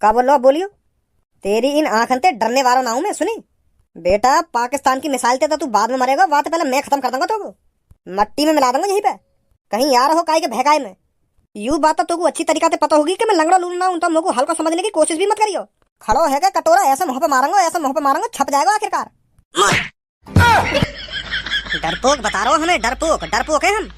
का बोलो बोलियो। तेरी इन आंखन ते डरने वाला ना हूं मैं सुनी। बेटा पाकिस्तान की मिसाइल ते तो तू बाद में मरेगा, बात पहले मैं खत्म कर दूंगा तो मट्टी में मिला दूंगा यहीं पे। कहीं यार हो काई के भगाए में। यू बात तो तू अच्छी तरीका से पता होगी कि मैं लंगड़ा लूल ना हूं, तो मुझको हल्का समझने की कोशिश भी मत करियो। खड़ो है क्या कटोरा, ऐसे मुंह पे मारूंगा, ऐसे मुंह पे मारूंगा, छप जाएगा आखिरकार। डरपोक बता रहा हूं, हमें डरपोक डरपोक है हम।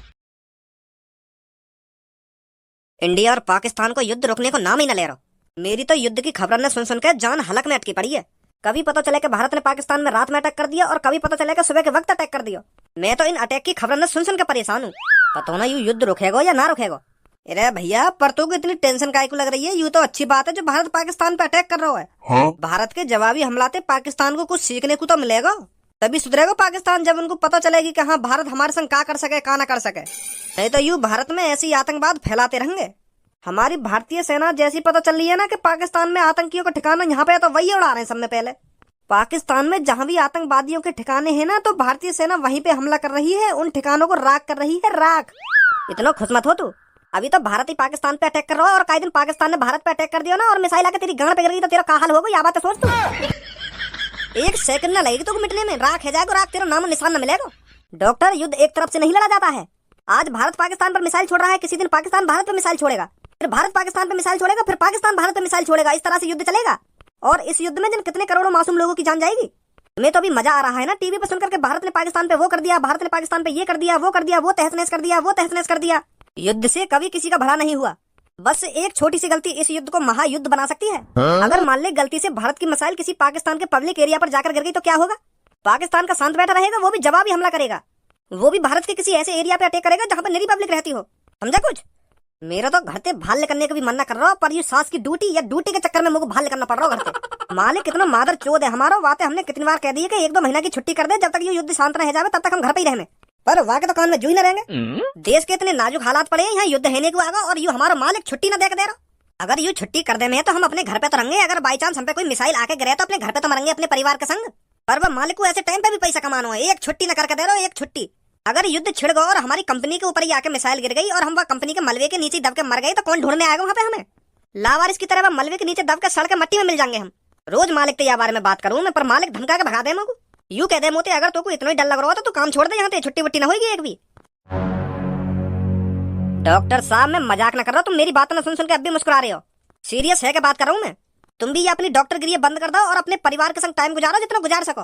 इंडिया और पाकिस्तान को युद्ध रोकने को नाम ही न ले रहा। मेरी तो युद्ध की खबर ने सुन सुन के जान हलक में अटकी पड़ी है। कभी पता चले कि भारत ने पाकिस्तान में रात में अटैक कर दिया और कभी पता चले कि सुबह के वक्त अटैक कर दिया। मैं तो इन अटैक की खबर ने सुन सुन के परेशान हूँ। पता ना यू युद्ध रुकेगा या ना रुकेगा। अरे भैया पर तो इतनी टेंशन काहे को लग रही है। यू तो अच्छी बात है जो भारत पाकिस्तान पे अटैक कर रहा है। हाँ? भारत के जवाबी हमलाते पाकिस्तान को कुछ सीखने को तो मिलेगा, तभी सुधरेगा पाकिस्तान। जब उनको पता चलेगी कि हाँ भारत हमारे संग का कर सके का ना कर सके। नहीं तो यू भारत में ऐसी आतंकवाद फैलाते रहेंगे। हमारी भारतीय सेना जैसी पता चल रही है ना कि पाकिस्तान में आतंकियों का ठिकाना यहाँ पे है तो वही उड़ा रहे हैं सबसे पहले। पाकिस्तान में जहां भी आतंकवादियों के ठिकाने हैं ना, तो भारतीय सेना वहीं पे हमला कर रही है, उन ठिकानों को राख कर रही है राख। इतना खुश मत हो तू। अभी तो भारत ही पाकिस्तान पे अटैक कर रहा है और कई दिन पाकिस्तान ने भारत पे अटैक कर दिया ना और मिसाइल आके तेरी गांड पे गिर गई तो तेरा का हाल होगा, या बात सोच तू। एक सेकंड ना लगेगी तो मिटने में, राख है जाएगा, राख तेरा नाम निशान न मिलेगा। डॉक्टर युद्ध एक तरफ से नहीं लड़ा जाता है। आज भारत पाकिस्तान पर मिसाइल छोड़ रहा है, किसी दिन पाकिस्तान भारत पे मिसाइल छोड़ेगा, फिर भारत पाकिस्तान पे मिसाइल छोड़ेगा, फिर पाकिस्तान भारत पे मिसाइल छोड़ेगा। इस तरह से युद्ध चलेगा और इस युद्ध में जिन कितने करोड़ों मासूम लोगों की जान जाएगी। तुम्हें तो अभी मजा आ रहा है ना टीवी पे सुनकर के भारत ने पाकिस्तान पे वो कर दिया, भारत ने पाकिस्तान पे ये कर दिया, वो कर दिया, वो तहस नहस कर दिया, वो तहस नहस कर दिया। युद्ध से कभी किसी का भला नहीं हुआ। बस एक छोटी सी गलती इस युद्ध को महायुद्ध बना सकती है। अगर मान ले गलती से भारत की मिसाइल किसी पाकिस्तान के पब्लिक एरिया पर जाकर गिर गई तो क्या होगा? पाकिस्तान का शांत बैठा रहेगा, वो भी जवाबी हमला करेगा। वो भी भारत के किसी ऐसे एरिया पे अटैक करेगा जहाँ पर निरी पब्लिक रहती हो। समझा कुछ? मेरा तो घर से भाल करने का भी मन न कर रहा, पर ये सास की ड्यूटी या ड्यूटी के चक्कर में मुझे भाल करना पड़ रहा है घर से। मालिक कितना मादर चोद है हमारा। बातें हमने कितनी बार कह दी है कि 1-2 महीना की छुट्टी कर दे, जब तक ये युद्ध शांत रह जाए तब तक हम घर पे ही रहने। पर वहाँ के तो कान में जू ही न रहेंगे। देश के इतने नाजुक हालात पड़े हैं, यहाँ युद्ध है को आगा और यू हमारा मालिक छुट्टी न दे रहा। अगर यू छुट्टी कर दे में तो हम अपने घर पे तो रहेंगे, अगर बाई चांस हम पे कोई मिसाइल आके गिरे तो अपने घर पे तो मरेंगे अपने परिवार के संग। पर वह मालिक को ऐसे टाइम पे भी पैसा कमाना है, एक छुट्टी न करके दे रहा, एक छुट्टी। अगर युद्ध छिड़ गया और हमारी कंपनी के ऊपर ही आके मिसाइल गिर गई और हम वह कंपनी के मलबे के नीचे दब के मर गए तो कौन ढूंढने आएगा वहाँ पे हमें? लावारिस की तरह वह मलबे के नीचे दब के सड़ के मट्टी में मिल जाएंगे हम। रोज मालिक के बारे में बात करूं मैं, पर मालिक धमका के भगा दे मुझको। यू कह दे मोते अगर तो इतना ही डर लग रहा हो तो तू काम छोड़ दे, यहाँ पे छुट्टी वुट्टी न होगी एक भी। डॉक्टर साहब मैं मजाक न कर रहा, तुम मेरी बात न सुन सुन के अब भी मुस्कुरा रहे हो। सीरियस है कि बात कर रहा हूँ मैं। तुम भी ये अपनी डॉक्टर गिरी बंद कर दो और अपने परिवार के संग टाइम गुजारो जितना गुजार सको।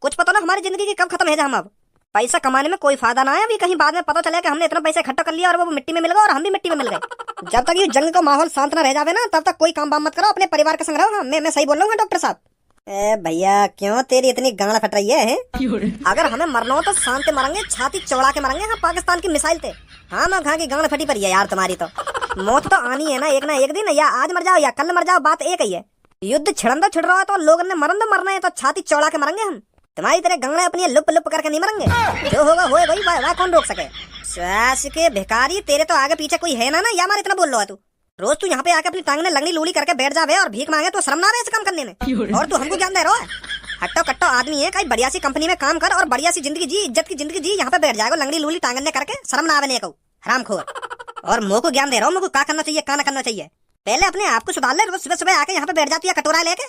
कुछ पता ना हमारी जिंदगी की कब खत्म है। हम अब पैसा कमाने में कोई फायदा ना है, अभी कहीं बाद में पता चला कि हमने इतना पैसा इकट्ठा कर लिया और वो मिट्टी में मिल गया और हम भी मिट्टी में मिल गए। जब तक ये जंग का माहौल शांत न रह जावे ना तब तक कोई काम बाम मत करो, अपने परिवार के संग रहो। हाँ मैं सही बोल रहा हूँ डॉक्टर साहब? भैया क्यों तेरी इतनी गांड फट रही है? अगर हमें मरना हो तो शांति मरेंगे, छाती चौड़ा के मरेंगे। हाँ पाकिस्तान की मिसाइल थे। हाँ मैं घा की गांड फटी पड़ी है यार तुम्हारी। तो मौत तो आनी है ना एक दिन, या आज मर जाओ या कल मर जाओ, बात एक ही है। युद्ध छिड़न तो छिड़ रहा है तो लोगों ने मरन तो मरना है, तो छाती चौड़ा के मरेंगे हम। तुम्हारी तरह गंगड़े अपनी लुप लुप करके नहीं मरेंगे। जो होगा होए भाई, वह कौन रोक सके? सास के भिखारी, तेरे तो आगे पीछे कोई है ना या मार इतना बोल रहा है तू? रोज तू यहाँ पे आके अपनी टांग में लंगड़ी लूली करके बैठ जावे और भीख मांगे तो शर्म ना आवे इस काम करने में? और तू हमको ज्ञान दे रहा है? हट्टो कट्टो आदमी है, कहीं बढ़िया सी कंपनी में काम कर और बढ़िया सी जिंदगी जी, इज्जत की जिंदगी जी। यहाँ पे बैठ जाएगा लंगड़ी लूली टांगने करके, शर्म ना आवे नहीं कहूँ हरामखोर। और मुँह को ज्ञान दे रहा हूँ, मुझको क्या करना चाहिए क्या ना करना चाहिए। पहले अपने आप को सुधार ले। रोज सुबह सुबह आके यहाँ पे बैठ जाती है कटोरा लेके।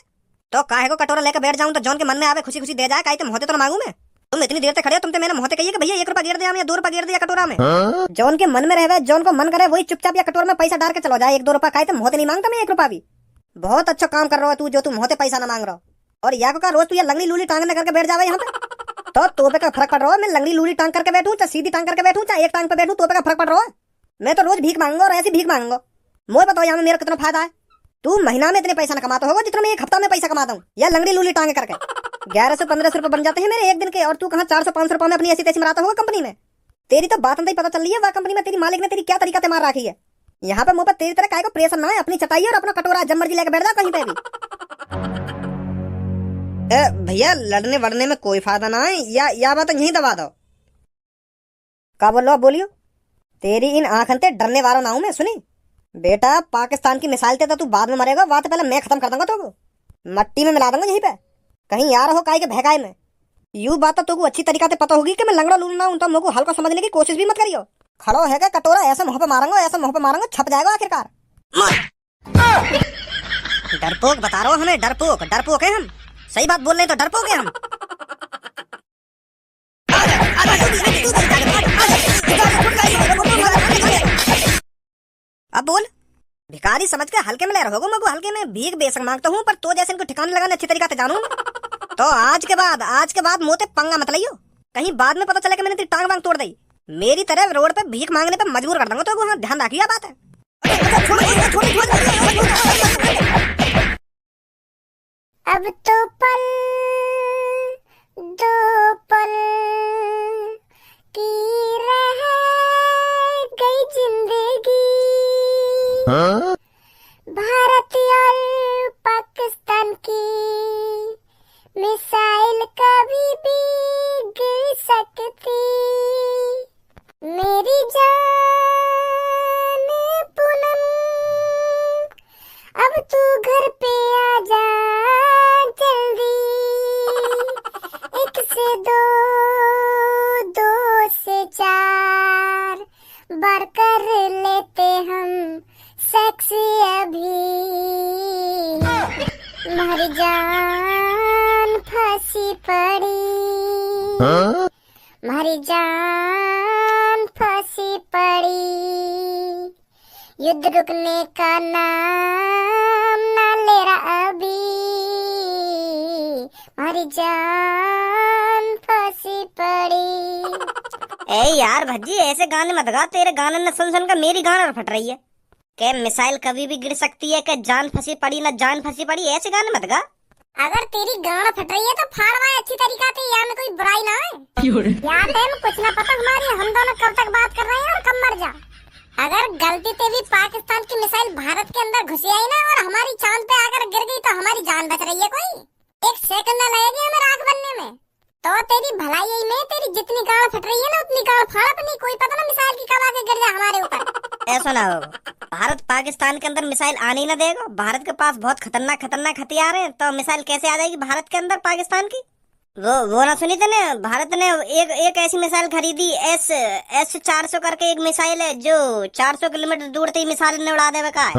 तो काहे को कटोरा लेकर बैठ जाऊं तो जौन के मन में आवे खुशी खुशी दे जाए। काहे तुम होते तो ना मांगू मैं? तुम इतनी देर से खड़े हो, तुम तो मैंने मोहते कहिए कि भैया 1 रुपया गिर दिया या 2 रुपया गिर दिया कटोरा में। जौन के मन में रहे, जौन को मन करे वही चुपचाप या कटोरा में पैसा डाल के चलो जाए। 1-2 रुपया काहे तुम मोहते नहीं मांगता मैं 1 रुपया भी। बहुत अच्छा काम कर रहा है तू जो तुम मोहते पैसा ना मांग रहा हो। और या का रोज तू ये लंगड़ी लूली टांगने करके बैठ जावे यहाँ पे। तो तोपे का फर्क पड़ रहा है। मैं लंगड़ी लूली टांग करके बैठूं चाहे सीधी टांग करके बैठूं चाहे एक टांग पे बैठूं, तोपे का फर्क पड़ रहा है। मैं तो रोज भीख मांगूंगा और ऐसी भीख मांगूंगा। मुझे बताओ यहाँ में मेरा कितना फायदा है? तू महीना में इतने पैसा न कमाता होगा जितना मैं 1 हफ्ता में पैसा कमाता हूँ या लंगड़ी लूली टांगे करके। 1100-1500 रुपए बन जाते हैं मेरे एक दिन के, और तू कहाँ 400-500 रुपए में अपनी ऐसी तैसी मराता होगा कंपनी में। तेरी तो बात नहीं पता चल रही है, वह कंपनी में तेरी मालिक ने तेरी क्या तरीका से मार रखी है। यहाँ पे मुंह पर तेरी तरह काय को प्रेशर ना है, अपनी चटाई और अपना कटोरा जब मर्जी लेकर बैठ जा कहीं पे भी। भैया लड़ने वड़ने में कोई फायदा ना है, या बात यही दबा दो। का बोलो बोलियो। तेरी इन आंखन ते डरने वाला ना हूं मैं सुनी। बेटा पाकिस्तान की मिसाइल ते तो तू बाद में मरेगा, बात पहले मैं खत्म कर दूंगा तो मट्टी में मिला दूंगा यहीं पे। कहीं यार हो काहे के भगाए में। यू बात तो अच्छी तरीका से पता होगी कि मैं लंगड़ा लूल ना हूं, तो मुझको हल्का समझने की कोशिश भी मत करियो। खड़ो है क्या कटोरा, ऐसे मुंह पे मारूंगा, ऐसे मुंह पे मारूंगा, छप जाएगा आखिरकार। डरपोक बता रहा हो हमें, डरपोक डरपोक है हम। सही बात बोल रहे हैं तो डरपोक है हम। अब बोल। भिखारी समझ के हल्के में ले रहोगे मगो, हल्के में भीख बेशक मांगता हूँ, पर तो जैसे इनको ठिकाने लगाने अच्छी तरीका से जानू। तो आज के बाद मोते पंगा मत लियो, कहीं बाद में पता चले कि मैंने तेरी टांग वांग तोड़ दी। मेरी तरह रोड पे भीख मांगने पे मजबूर कर दूंगा तो हाँ, ध्यान रखिए बात है। अब तो पल दो पल की रह गई जिंदगी। भारत और पाकिस्तान की मिसाइल कभी भी गिर सकती। मेरी जान पूनम अब तू घर पे आ जा जल्दी। एक से दो, दो से चार बार कर लेते हम सेक्सी अभी। हमारी जान फंसी पड़ी, हमारी जान फंसी पड़ी। युद्ध रुकने का नाम ना ले रहा अभी। हमारी जान फंसी पड़ी। ए यार भज्जी ऐसे गाने मत गा, तेरे गाने न सुन सुन कर मेरी गाना फट रही है। के मिसाइल कभी भी गिर सकती है, के जान फंसी पड़ी ना जान फंसी पड़ी, ऐसे गाने मत गा। अगर तेरी गाना फट रही है तो फाड़वा अच्छी तरीका से, यहाँ में कोई बुराई ना है। यार तेम कुछ ना पता हमारी, हम दोनों कब तक बात कर रहे हैं और कब मर जा। अगर गलती से भी पाकिस्तान की मिसाइल भारत के अंदर घुसी आई ना और हमारी चांद पे आकर गिर गई तो हमारी जान बच रही है कोई? एक सेकंड ना लगेगी हमें राख बनने में। तो तेरी भलाई में तेरी जितनी गाड़ फट रही है ना उतनी गाड़ फाड़ अपनी, कोई पता ना मिसाइल की कब आके गिर जाए हमारे ऊपर। ऐसा ना हो, भारत पाकिस्तान के अंदर मिसाइल आने ही ना देगा। भारत के पास बहुत खतरनाक हथियार हैं, तो मिसाइल कैसे आ जाएगी भारत के अंदर पाकिस्तान की? वो ना सुनी थे, भारत ने एक ऐसी मिसाइल खरीदी, S-400 करके एक मिसाइल है जो 400 किलोमीटर दूर से ही मिसाइल ने उड़ा देवे का है।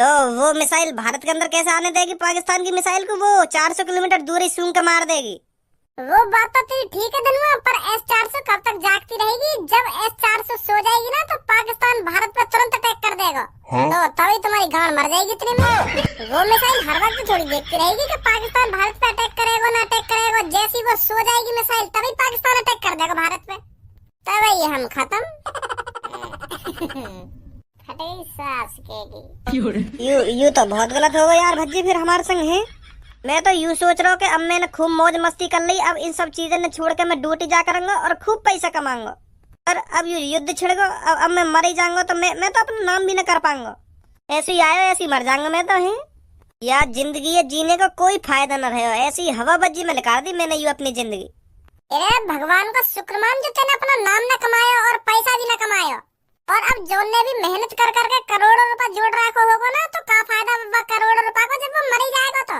तो वो मिसाइल भारत के अंदर कैसे आने देगी पाकिस्तान की मिसाइल को? वो 400 किलोमीटर दूर ही सूंघ के मार देगी। वो बात तो तेरी ठीक है धनुआ, पर S-400 कब तक जागती रहेगी? जब S-400 सो जाएगी ना तो पाकिस्तान भारत पर तुरंत अटैक कर देगा। तो तभी तुम्हारी गांड मर जाएगी इतने में। वो मिसाइल हर वक्त थोड़ी देखती रहेगी कि पाकिस्तान भारत पे अटैक करेगा ना अटैक करेगा। जैसी वो सो जाएगी मिसाइल तभी पाकिस्तान अटैक कर देगा भारत पे, तभी हम खत्म। फटेगी सांस केगी। यू तो बहुत गलत होगा यार भज्जी, फिर हमारे संग है। मैं तो यूँ सोच रहा हूँ कि अब मैंने खूब मौज मस्ती कर ली, अब इन सब चीजें ने छोड़ के मैं ड्यूटी जा करूंगा और खूब पैसा कमाऊंगा। और अब युद्ध छिड़ेगा, अब मैं मर ही जाऊंगा तो मैं तो अपना नाम भी न कर पाऊंगा। ऐसे ही आया ऐसे ही मर जाऊंगा मैं तो है। यार जिंदगी है, जीने का कोई फायदा न रहे। ऐसी हवा बज्जी में निकाल दी मैंने यू अपनी जिंदगी। अरे भगवान का शुक्र मान जो तेने अपना नाम न कमाया और पैसा भी न कमाया। और अब जो ने भी मेहनत कर करके करोड़ों रुपए जोड़ रखा होगा ना तो क्या फायदा करोड़ों रुपए को जब वो मर ही जाएगा तो।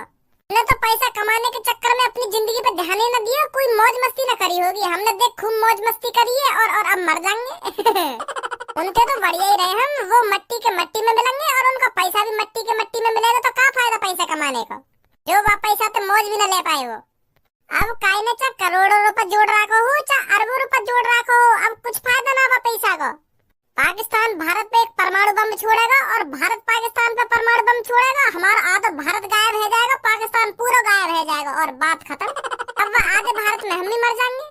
ने तो पैसा कमाने के चक्कर में अपनी जिंदगी पे ध्यान ही न दिया, कोई मौज मस्ती न करी होगी। हमने देख खूब मौज मस्ती करी है और अब मर जाएंगे। उनके तो बढ़िया ही रहे हम, वो मट्टी के मट्टी में मिलेंगे और उनका पैसा भी मट्टी के मट्टी में मिलेगा तो क्या फायदा पैसा कमाने का, जो वह पैसा तो मौज भी न ले पाए वो। अब काई ने चाहे करोड़ों रुपए जोड़ रखो हो चाहे अरबों रुपए जोड़ रखो हो, अब कुछ फायदा ना हुआ पैसा का। पाकिस्तान भारत पे एक परमाणु बम छोड़ेगा और भारत पाकिस्तान पे परमाणु बम छोड़ेगा, हमारा आधा भारत गायब हो जाएगा, पाकिस्तान पूरा गायब हो जाएगा और बात खत्म। अब वह आधे भारत में हम नहीं मर जाएंगे,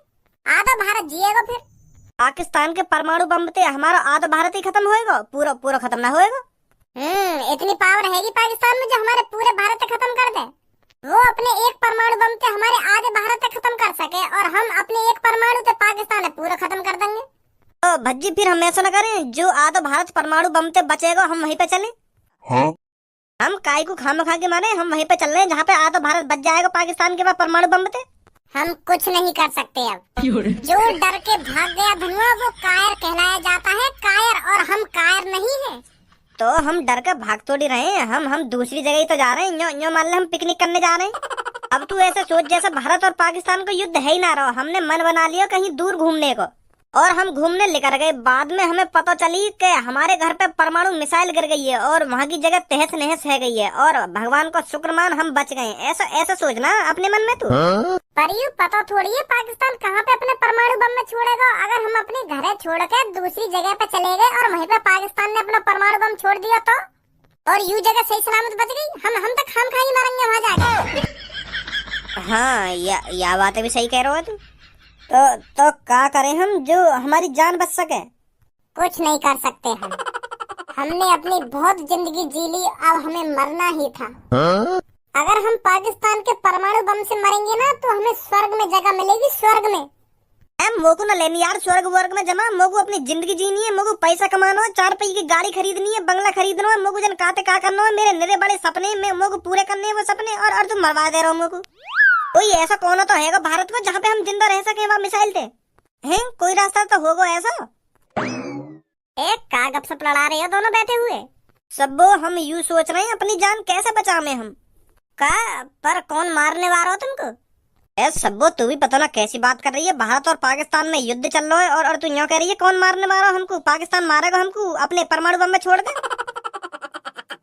आधा भारत जिएगा। फिर पाकिस्तान के परमाणु बम से हमारा आधा भारत ही खत्म होएगा, पूरा खत्म ना होएगा। इतनी पावर रहेगी पाकिस्तान में जो हमारे पूरे भारत को खत्म कर दे। वो अपने एक परमाणु बम से हमारे आधे भारत को खत्म कर सके और हम अपने एक परमाणु से पाकिस्तान पूरा खत्म कर देंगे। तो भज्जी फिर हम ऐसा न करें, जो आधा भारत परमाणु बम से बचेगा हम वहीं पे चलें। हाँ? हम काय को खाम खा के मारे, हम वहीं पे चल रहे हैं जहाँ पे आधा भारत बच जाएगा पाकिस्तान के पास परमाणु बम से। हम कुछ नहीं कर सकते अब। जो डर के भाग गया धनुआ वो कायर कहलाया जाता है, कायर, और हम कायर नहीं हैं। तो हम डर के भाग थोड़ी रहे हैं, हम दूसरी जगह ही तो जा रहे हैं। यो मान ले हम पिकनिक करने जा रहे हैं। अब तू ऐसे सोच जैसे भारत और पाकिस्तान का युद्ध है ही ना रहो, हमने मन बना लिया कहीं दूर घूमने को। और हम घूमने लेकर गए। बाद में हमें पता चली कि हमारे घर पे परमाणु मिसाइल गिर गई है और वहाँ की जगह तहस नहस है गई है और भगवान का शुक्र मान हम बच गए। ऐसा ऐसा सोचना अपने मन में तू। पर यू पता थोड़ी है पाकिस्तान कहाँ पे अपने परमाणु बम में छोड़ेगा। अगर हम अपने घर छोड़ के दूसरी जगह पे चले गए और वहीं पे पाकिस्तान ने अपना परमाणु बम छोड़ दिया तो, और यू जगह सही सलामत बच गई, हम तो खाम खाई मरेंगे वहाँ जाके। हाँ या बातें भी सही कह रहे हो तुम। तो क्या करें हम जो हमारी जान बच सके? कुछ नहीं कर सकते हम। हमने अपनी बहुत जिंदगी जी ली, अब हमें मरना ही था। अगर हम पाकिस्तान के परमाणु बम से मरेंगे ना तो हमें स्वर्ग में जगह मिलेगी, स्वर्ग में। मोको ना लेनी यार स्वर्ग वर्ग में जमा। मोको अपनी जिंदगी जीनी है, मोको पैसा कमाना है, 4 पहिए की गाड़ी खरीदनी है, बंगला खरीदना है, मोको जन काते का करना है, मेरे निरे बड़े सपने में मोको पूरे करने हैं वो सपने। और तुम मरवा दे रहे हो मोको। कोई ऐसा कोना तो हैगा भारत में जहाँ पे हम जिंदा रह सके? वहाँ मिसाइल थे हैं? कोई रास्ता तो होगा ऐसा। एक का गपशप लड़ा रहे हो दोनों बैठे हुए। सबो हम यूं सोच रहे हैं अपनी जान कैसे बचावे हम। का पर कौन मारने वाला हो तुमको? सब्बो तू भी पता ना कैसी बात कर रही है। भारत और पाकिस्तान में युद्ध चल रहा है और तू यूं कह रही है कौन मारने वाला हमको? पाकिस्तान मारेगा हमको अपने परमाणु बम में छोड़ दे।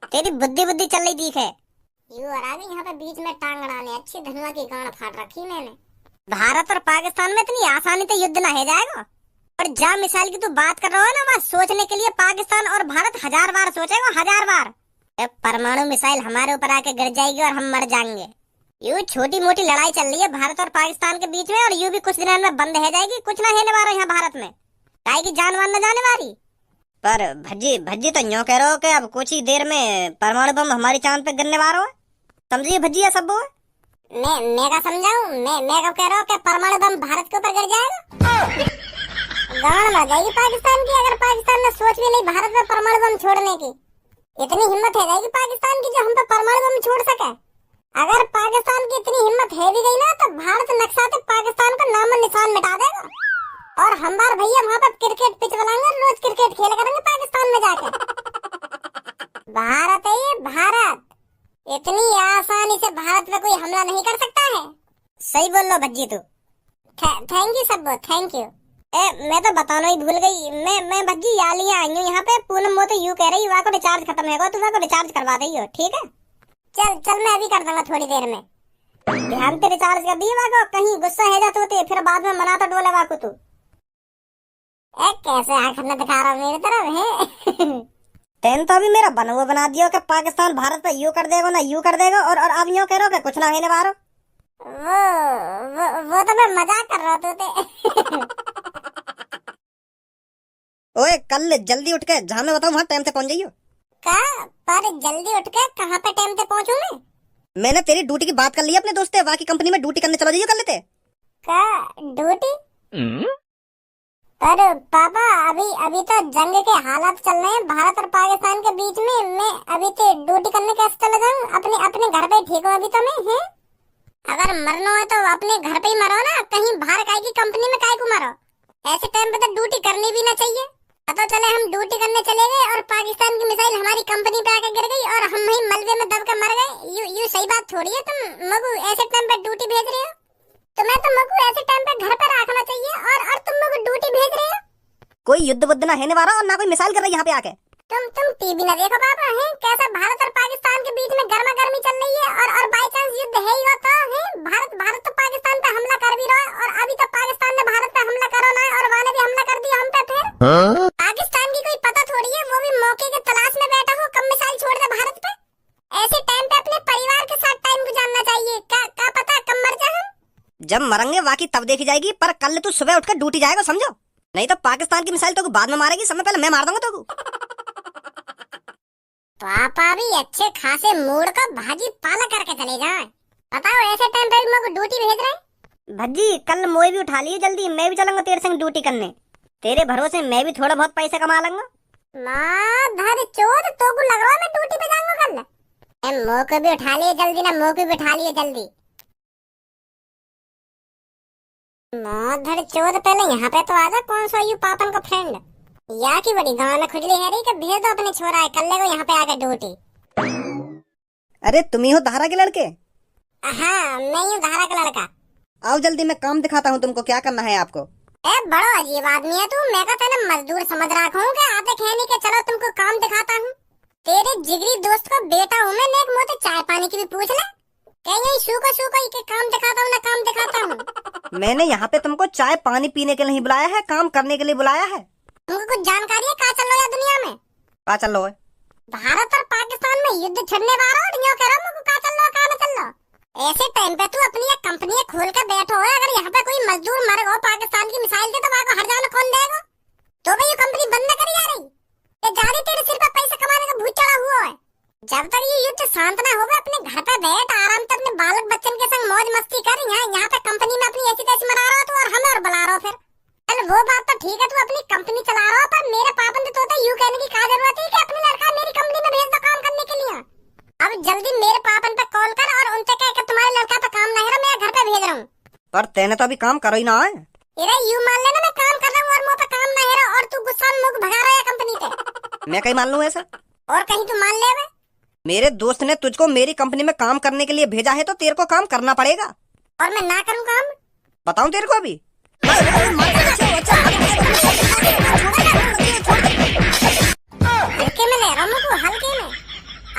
तेरी बुद्धि चल रही दिख है। यू आ गई यहाँ पे बीच में टांग अड़ाने। अच्छी धनुआ की गांड फाड़ रखी मैंने। भारत और पाकिस्तान में इतनी आसानी से युद्ध ना हो जाएगा। और जहाँ मिसाइल की तू बात कर रहा है ना, वहाँ सोचने के लिए पाकिस्तान और भारत 1000 बार सोचेगा, 1000 बार। परमाणु मिसाइल हमारे ऊपर आके गिर जाएगी और हम मर जाएंगे। यूं छोटी मोटी लड़ाई चल रही है भारत और पाकिस्तान के बीच में और यूं भी कुछ दिनों में बंद हो जाएगी। कुछ ना होने वाला यहाँ भारत में, काहे की जान वान न जाने वाली। पर भज्जी तो यूं कह रहे हो कि अब कुछ ही देर में परमाणु बम हमारी चांद पे गिरने वाला है। समझिए भज्जी है सब। मैं क्या समझाऊं? मैं कब कह रहा हूँ कि परमाणु बम भारत के ऊपर गिर जाएगा। गांड मर जाएगी पाकिस्तान की अगर पाकिस्तान ने सोच भी नहीं भारत में परमाणु बम छोड़ने की। इतनी हिम्मत है जाएगी पाकिस्तान की जो हम पे परमाणु बम छोड़ सके। अगर पाकिस्तान की इतनी हिम्मत है भी गई ना तो भारत नक्शाते पाकिस्तान का नाम और निशान मिटा देगा। और हम बार भैया वहाँ पे क्रिकेट पिच बनाएंगे, रोज क्रिकेट खेल करेंगे पाकिस्तान में जाके। भारत है ये, भारत। इतनी आसानी से भारत पे कोई हमला नहीं कर सकता है। सही बोल लो भज्जी तू। थैंक यू सबो, थैंक यू। मैं तो बताना ही भूल गई। मैं भज्जी यालियां आई हूँ यहाँ पे। पूनम वो तो यूं कह रही वहाँ को रिचार्ज खत्म है, तू वहाँ को रिचार्ज करवा दी हो। ठीक है चल मैं अभी कर दूंगा थोड़ी देर में। ध्यान से रिचार्ज कर दिए वहाँ को, कहीं गुस्सा है जाते होते फिर बाद में मना तो डोले वहाँ को तू। कैसे आंख न दिखा रहा मेरी तरफ है। तेन तो अभी मेरा बनवा बना दिया कि पाकिस्तान भारत पे यूं कर देगा ना यूं कर देगा और अब यूं कह रहे हो कि कुछ ना होने वाला। वो तो मैं मजाक कर रहा था। ओए कल जल्दी उठ के जहाँ मैं बताऊँ वहाँ टाइम से पहुँच जाइयो। का पर जल्दी उठ के कहाँ पे टाइम से पहुँचूं मैं? मैंने तेरी ड्यूटी की बात कर ली अपने दोस्त से, वहाँ की कंपनी में ड्यूटी करने चला जाइयो कर लेते। का ड्यूटी? पर पापा अभी तो जंग के हालात चल रहे हैं भारत और पाकिस्तान के बीच में। मैं अभी तो ड्यूटी करने कैसे चला जाऊँ? अपने घर पे ठीक हो अभी तो मैं है। अगर मरना है तो अपने घर पे ही मरो ना, कहीं बाहर काहे की कंपनी में काहे को मरो। ऐसे टाइम पे तो ड्यूटी करनी भी ना चाहिए। पता चले हम ड्यूटी करने चले गए और पाकिस्तान की मिसाइल हमारी कंपनी पे आके गिर गई और हम वहीं मलबे में दब के मर गए। यू सही बात थोड़ी है। तुम मगू ऐसे टाइम पे ड्यूटी भेज रहे हो? तुम्हें तो मगू ऐसे टाइम पे घर पर रखना चाहिए और तुम मगू ड्यूटी भेज रहे हो। कोई युद्ध बुद्ध ना होने वाला और ना कोई मिसाइल कर रही यहाँ पे आके। तुम टीवी ना देखो पापा है कैसा भारत और पाकिस्तान के बीच में गर्मा गर्मी चल रही है और बाई चांस युद्ध है ही होता है। भारत तो पाकिस्तान पे हमला कर भी रहा है और अभी तो पाकिस्तान ने भारत पे हमला करो ना और वहाँ ने भी हमला कर दिया हम पे। फिर पाकिस्तान की कोई पता थोड़ी है, वो भी मौके के तलाश में बैठा हो कब मिसाइल छोड़ दे भारत पे। ऐसे टाइम पे अपने परिवार के साथ टाइम गुजारना चाहिए। क्या पता कब मर जाए हम। जब मरेंगे बाकी तब देखी जाएगी, पर कल तू सुबह उठकर ड्यूटी जाएगा समझो, नहीं तो पाकिस्तान की मिसाइल तो बाद में मारेगी, समय पहले मैं मार दूंगा तो। पापा भी अच्छे खासे मूड का भाजी पाला करके चले जाए। बताओ ऐसे टाइम पे मेरे को ड्यूटी भेज रहे। भज्जी कल मोए भी उठा लिए जल्दी, मैं भी चलूंगा तेरे संग ड्यूटी करने। तेरे भरोसे मैं भी थोड़ा बहुत पैसा कमा लूंगा। माँ धर चोद तो को लग रहा है मैं ड्यूटी पे जाऊंगा कल। मोह को भी उठा लिए जल्दी ना, मोह को भी उठा लिए जल्दी। धर चोद पहले यहाँ पे तो आजा। कौन सा यू पापन का फ्रेंड या की बड़ी गाँव में खुजली है रही कि भेज दो अपने छोरा है कल को यहाँ पे आकर ड्यूटी। अरे तुम ही हो धारा के लड़के? हाँ मैं हूँ धारा का लड़का। आओ जल्दी, मैं काम दिखाता हूँ तुमको क्या करना है आपको। ए बड़ो अजीब आदमी है तू। मैं कहता ना मजदूर समझ रखा हूँ कि आते कहने के चलो तुमको काम दिखाता हूँ। तेरे जिगरी दोस्त को बेटा हूँ मैं, नेक मोते चाय पानी की भी पूछ ले। कहीं सूखो सूखो के काम दिखाता हूँ ना काम दिखाता हूँ। मैंने यहाँ पे तुमको चाय पानी पीने के लिए नहीं बुलाया है, काम करने के लिए बुलाया है। तुमको कुछ जानकारी है कहाँ चल रहा है दुनिया में? कहाँ चल रहा है? भारत और पाकिस्तान में युद्ध छिड़ने वाला और यूं कह रहा हूँ कहाँ चल रहा कहाँ चल रहा। ऐसे टाइम पे तू अपनी एक कंपनी खोल कर बैठो है। अगर यहाँ पे कोई मजदूर मर गो पाकिस्तान की मिसाइल दे तो वहाँ को हर जाना कौन देगा? तो भाई ये कंपनी बंद न करी जा रही। ये जारी तेरे सिर पर पैसा कमाने का भूत चढ़ा हुआ है। जब तक ये युद्ध शांत न होगा अपने घर पे बैठ आराम से अपने बालक बच्चन के संग मौज मस्ती कर। यहाँ पे कंपनी में अपनी ऐसी तैसी मना रहा तो और हमें और बुला रहा फिर। चल वो बात तो ठीक है, तू अपनी कंपनी चला रहा हो, पर मेरे पापन तो यूं कहने की क्या जरूरत है कि अपनी लड़का मेरी कंपनी में भेज दो काम करने के लिए। अब जल्दी मेरे पापन पे कॉल कर और उनसे कह कि तुम्हारे लड़का पे काम नहीं है, मैं घर पे भेज रहा हूँ। पर तेने तो अभी काम करो ही ना है। अरे यूं मान लेना मैं काम कर रहा हूँ और मुँह पे काम नहीं है और तू गुस्सा में मुझे भगा रहा है कंपनी से। मैं कहीं मान लूँ ऐसा? और कहीं तू मान ले। मेरे दोस्त ने तुझको मेरी कंपनी में काम करने के लिए भेजा है तो तेरे को काम करना पड़ेगा। और मैं ना करूँ काम? बताऊं तेरे को अभी? हल्के में ले रहा हूँ तू, हल्के में।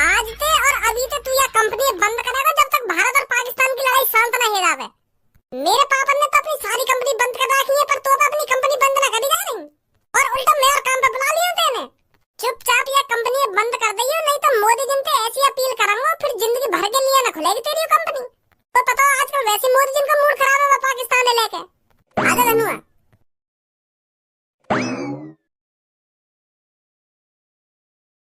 आज ते और अभी ते तू यह कंपनी बंद करेगा जब तक भारत और पाकिस्तान की लड़ाई शांत न हो जावे। मेरे पापा ने तो अपनी सारी कंपनी बंद कर रखी है, पर तो अपनी कंपनी बंद न करी जा रही और उल्टा मेरा काम पे बुला लिया तेने। चुपचाप यह कंपनी बंद कर दियो, नहीं तो मोदी जी से ऐसी अपील करूंगा फिर जिंदगी भर के लिए न खुलेगी तेरी कंपनी। तो पता आजकल वैसे मोदी जी का मूड खराब है पाकिस्तान में लेके। आजा धनुआ।